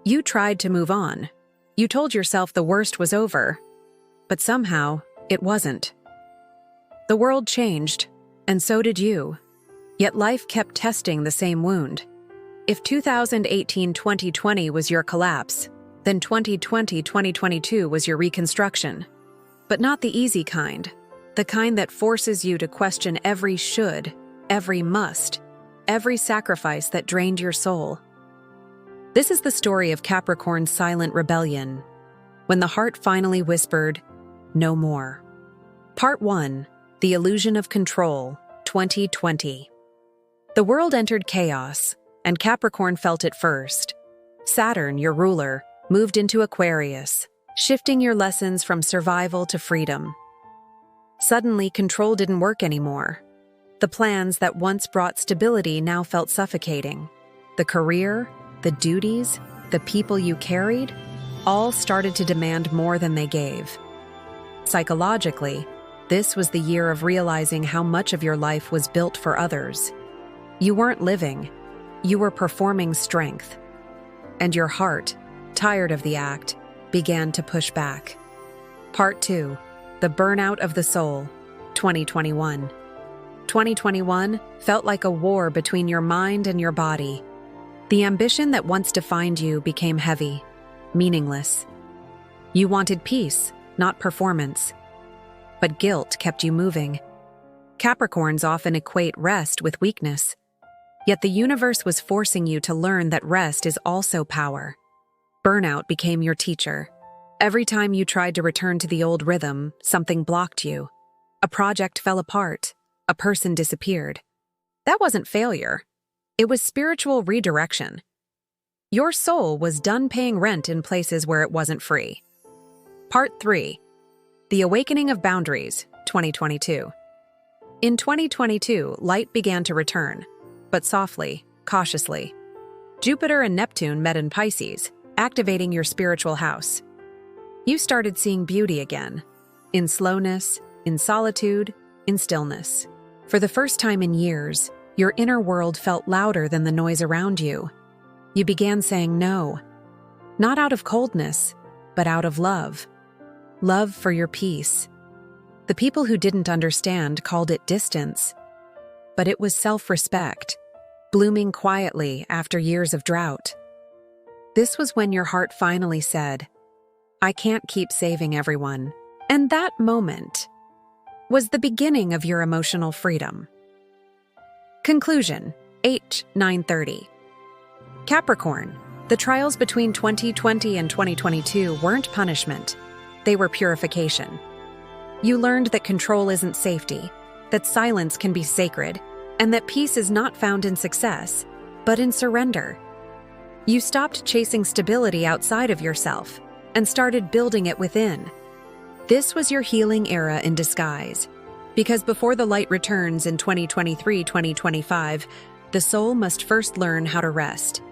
You tried to move on. You told yourself the worst was over, but somehow it wasn't. The world changed, and so did you. Yet life kept testing the same wound. If 2018-2020 was your collapse, then 2020-2022 was your reconstruction. But not the easy kind, the kind that forces you to question every should, every must, every sacrifice that drained your soul. This is the story of Capricorn's silent rebellion, when the heart finally whispered, "No more." Part 1. The Illusion of Control, 2020. The world entered chaos, and Capricorn felt it first. Saturn, your ruler, moved into Aquarius, shifting your lessons from survival to freedom. Suddenly, control didn't work anymore. The plans that once brought stability now felt suffocating. The career, the duties, the people you carried, all started to demand more than they gave. Psychologically, this was the year of realizing how much of your life was built for others. You weren't living, you were performing strength. And your heart, tired of the act, began to push back. Part 2. The Burnout of the Soul, 2021. 2021 felt like a war between your mind and your body. The ambition that once defined you became heavy, meaningless. You wanted peace, not performance. But guilt kept you moving. Capricorns often equate rest with weakness. Yet the universe was forcing you to learn that rest is also power. Burnout became your teacher. Every time you tried to return to the old rhythm, something blocked you. A project fell apart. A person disappeared. That wasn't failure. It was spiritual redirection. Your soul was done paying rent in places where it wasn't free. Part 3. The Awakening of Boundaries, 2022. In 2022, light began to return, but softly, cautiously. Jupiter and Neptune met in Pisces, activating your spiritual house. You started seeing beauty again, in slowness, in solitude, in stillness. For the first time in years, your inner world felt louder than the noise around you. You began saying no, not out of coldness, but out of love. Love for your peace. The people who didn't understand called it distance, but it was self-respect, blooming quietly after years of drought. This was when your heart finally said, "I can't keep saving everyone." And that moment was the beginning of your emotional freedom. Conclusion, H930. Capricorn, the trials between 2020 and 2022 weren't punishment. They were purification. You learned that control isn't safety, that silence can be sacred, and that peace is not found in success, but in surrender. You stopped chasing stability outside of yourself and started building it within. This was your healing era in disguise, because before the light returns in 2023-2025, the soul must first learn how to rest.